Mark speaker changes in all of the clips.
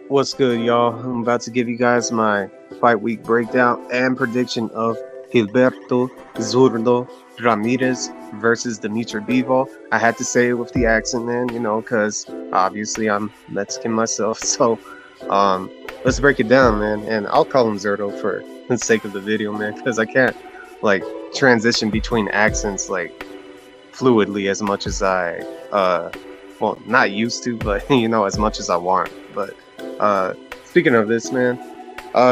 Speaker 1: What's good, y'all? I'm about to give you guys my fight week breakdown and prediction of Gilberto Zurdo Ramirez versus Dmitry Bivol. I had to say it with the accent, man, because obviously I'm Mexican myself. So, um, let's break it down, man. And I'll call him Zurdo for the sake of the video, man, because I can't like transition between accents like fluidly as much as well, not used to, but as much as I want. But uh, speaking of this, man,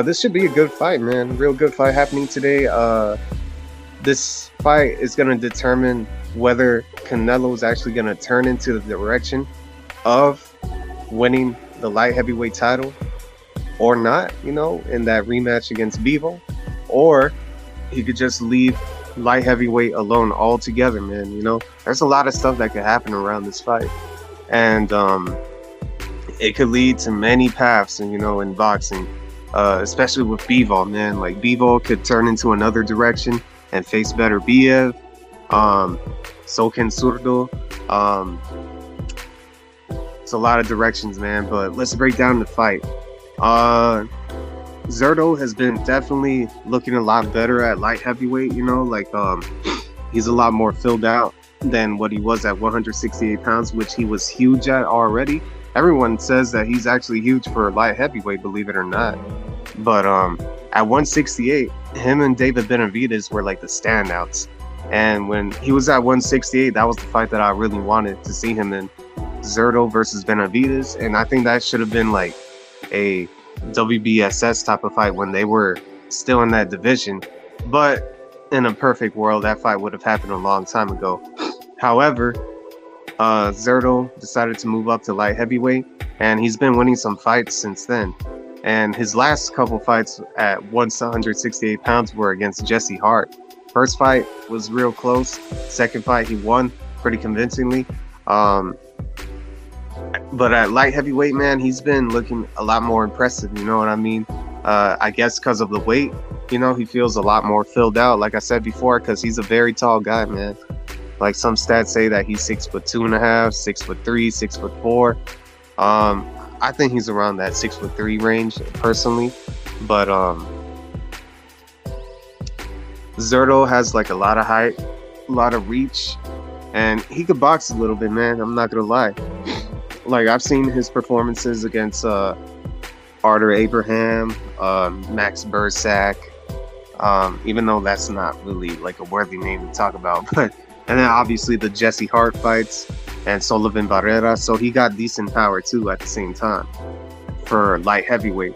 Speaker 1: this should be a good fight, man. Real good fight happening today. This fight is gonna determine whether Canelo is actually gonna turn into the direction of winning the light heavyweight title or not. In that rematch against Bivol, or he could just leave light heavyweight alone altogether, man. There's a lot of stuff that could happen around this fight, and it could lead to many paths, in boxing, especially with Bivol, man. Like Bivol could turn into another direction and face better Biev. So can Zurdo. It's a lot of directions, man. But let's break down the fight. Zurdo has been definitely looking a lot better at light heavyweight. He's a lot more filled out than what he was at 168 pounds, which he was huge at already. Everyone says that he's actually huge for light heavyweight, believe it or not. But at 168, him and David Benavidez were like the standouts. And when he was at 168, that was the fight that I really wanted to see him in. Zurdo versus Benavidez. And I think that should have been like a WBSS type of fight when they were still in that division. But in a perfect world, that fight would have happened a long time ago. However, Zurdo decided to move up to light heavyweight, and he's been winning some fights since then. And his last couple fights at 168 pounds were against Jesse Hart. First fight was real close. Second fight, he won pretty convincingly. But at light heavyweight, man, he's been looking a lot more impressive. You know what I mean? I guess because of the weight, he feels a lot more filled out. Like I said before, because he's a very tall guy, man. Like some stats say that he's 6'2.5", 6'3", 6'4". I think he's around that 6'3" range personally. But Zurdo has like a lot of height, a lot of reach, and he could box a little bit, man. I'm not gonna lie. Like I've seen his performances against Arthur Abraham, Max Bursack, even though that's not really like a worthy name to talk about, but and then obviously the Jesse Hart fights and Sullivan Barrera, so he got decent power too at the same time for light heavyweight.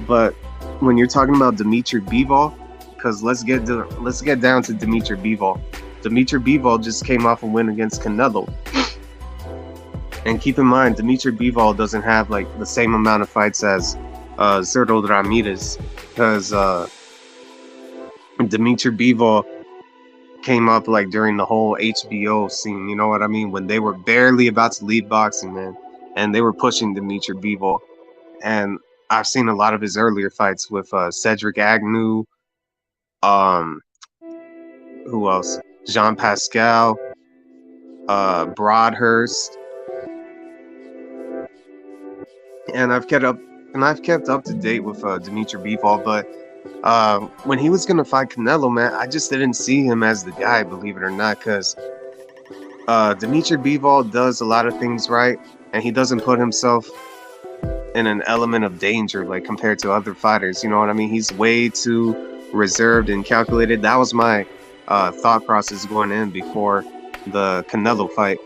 Speaker 1: But when you're talking about Dmitry Bivol, because let's get down to Dmitry Bivol. Dmitry Bivol just came off a win against Canelo. And keep in mind, Dmitry Bivol doesn't have like the same amount of fights as Zurdo Ramirez, because Dmitry Bivol came up like during the whole HBO scene, you know what I mean? When they were barely about to leave boxing, man, and they were pushing Dmitry Bivol. And I've seen a lot of his earlier fights with Cedric Agnew, who else? Jean Pascal, Broadhurst. And I've kept up to date with Dmitry Bivol, but when he was gonna fight Canelo, man, I just didn't see him as the guy, believe it or not, because Dmitry Bivol does a lot of things right, and he doesn't put himself in an element of danger like compared to other fighters. You know what I mean? He's way too reserved and calculated. That was my thought process going in before the Canelo fight,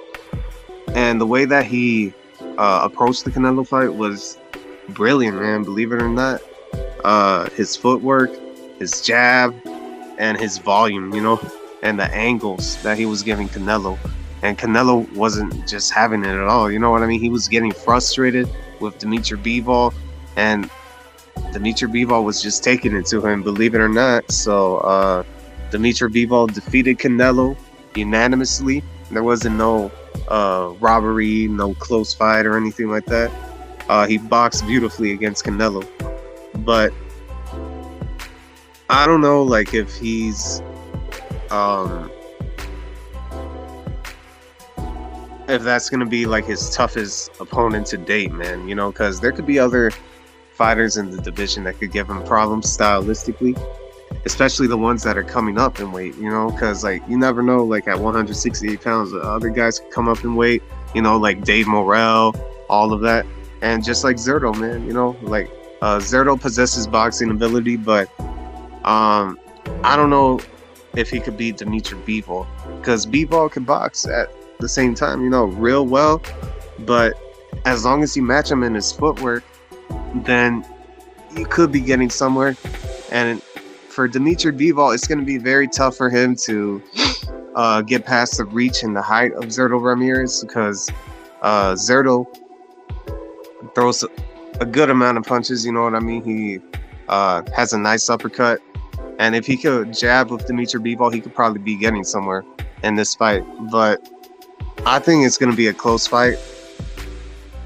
Speaker 1: and the way that he approached the Canelo fight was brilliant, man. Believe it or not, his footwork, his jab, and his volume, and the angles that he was giving Canelo. And Canelo wasn't just having it at all. You know what I mean? He was getting frustrated with Dmitry Bivol, and Dmitry Bivol was just taking it to him, believe it or not. So Dmitry Bivol defeated Canelo unanimously. There wasn't no robbery, no close fight or anything like that. He boxed beautifully against Canelo, but I don't know, like if he's if that's gonna be like his toughest opponent to date, man. You know, because there could be other fighters in the division that could give him problems stylistically, especially the ones that are coming up in weight. You know, because like you never know, like at 168 pounds, the other guys could come up in weight. You know, like Dave Morrell, all of that, and just like Zurdo, man. You know, like Zurdo possesses boxing ability, but I don't know if he could beat Dmitry Bivol, because Bivol can box at the same time, you know, real well. But as long as you match him in his footwork, then you could be getting somewhere. And for Dmitry Bivol, it's going to be very tough for him to get past the reach and the height of Zurdo Ramirez, because Zurdo throws a good amount of punches, you know what I mean? He has a nice uppercut. And if he could jab with Dmitry Bivol, he could probably be getting somewhere in this fight. But I think it's going to be a close fight.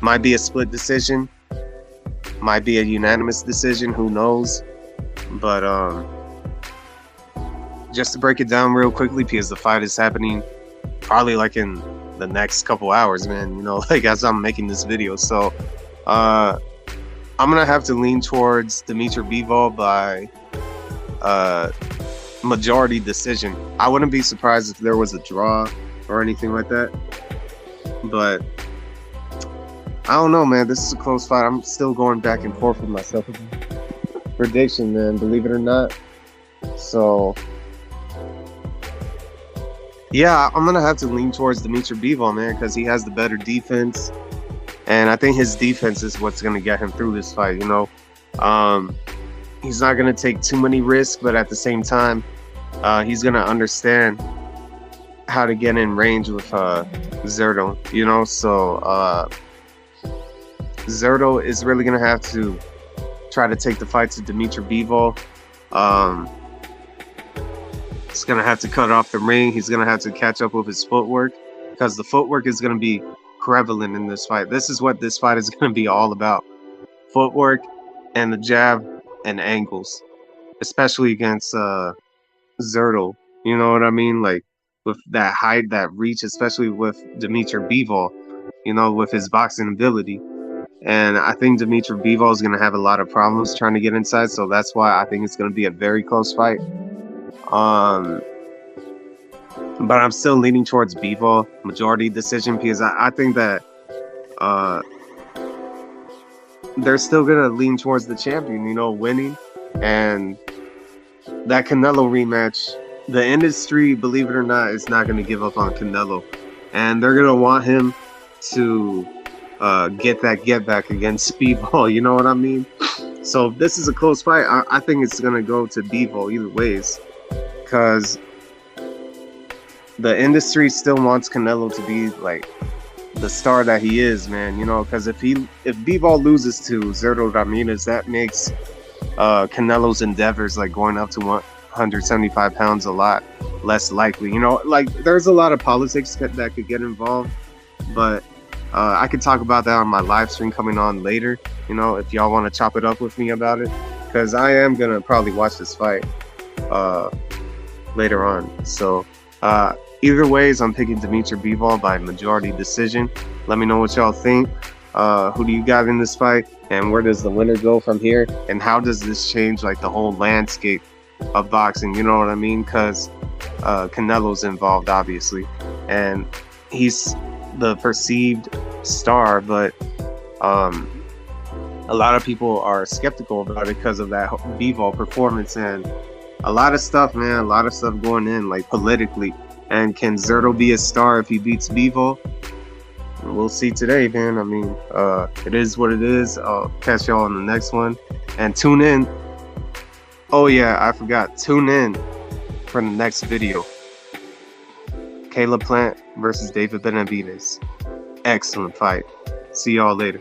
Speaker 1: Might be a split decision. Might be a unanimous decision. Who knows? But just to break it down real quickly, because the fight is happening probably like in the next couple hours, man. You know, like as I'm making this video. So I'm going to have to lean towards Dmitry Bivol by majority decision. I wouldn't be surprised if there was a draw or anything like that, but I don't know, man. This is a close fight. I'm still going back and forth with myself with prediction, man, believe it or not. So yeah, I'm gonna have to lean towards Dmitry Bivol, man, because he has the better defense, and I think his defense is what's gonna get him through this fight. You know, he's not going to take too many risks, but at the same time, he's going to understand how to get in range with Zurdo, you know? So Zurdo is really going to have to try to take the fight to Dmitry Bivol. He's going to have to cut off the ring. He's going to have to catch up with his footwork, because the footwork is going to be prevalent in this fight. This is what this fight is going to be all about. Footwork and the jab and angles, especially against Zurdo. You know what I mean? Like with that height, that reach, especially with Dmitry Bivol, you know, with his boxing ability. And I think Dmitry Bivol is going to have a lot of problems trying to get inside, so that's why I think it's going to be a very close fight. But I'm still leaning towards Bivol, majority decision, because I think that they're still going to lean towards the champion, you know, winning. And that Canelo rematch, the industry, believe it or not, is not going to give up on Canelo. And they're going to want him to get that get back against Bivol, you know what I mean? So if this is a close fight, I think it's going to go to Bivol either ways, because the industry still wants Canelo to be like the star that he is, man, you know, because if Bivol loses to Zurdo Ramirez, that makes Canelo's endeavors like going up to 175 pounds a lot less likely, you know. Like there's a lot of politics that could get involved, but I could talk about that on my live stream coming on later, you know, if y'all want to chop it up with me about it, because I am gonna probably watch this fight later on. So either ways, I'm picking Dmitry Bivol by majority decision. Let me know what y'all think. Who do you got in this fight, and where does the winner go from here, and how does this change like the whole landscape of boxing, you know what I mean? Because Canelo's involved, obviously, and he's the perceived star, but a lot of people are skeptical about it because of that Bivol performance, and a lot of stuff, man, a lot of stuff going in like politically. And can Zurdo be a star if he beats Bivol? We'll see today, man. I mean, it is what it is. I'll catch y'all on the next one. And tune in. Oh, yeah, I forgot. Tune in for the next video. Caleb Plant versus David Benavidez. Excellent fight. See y'all later.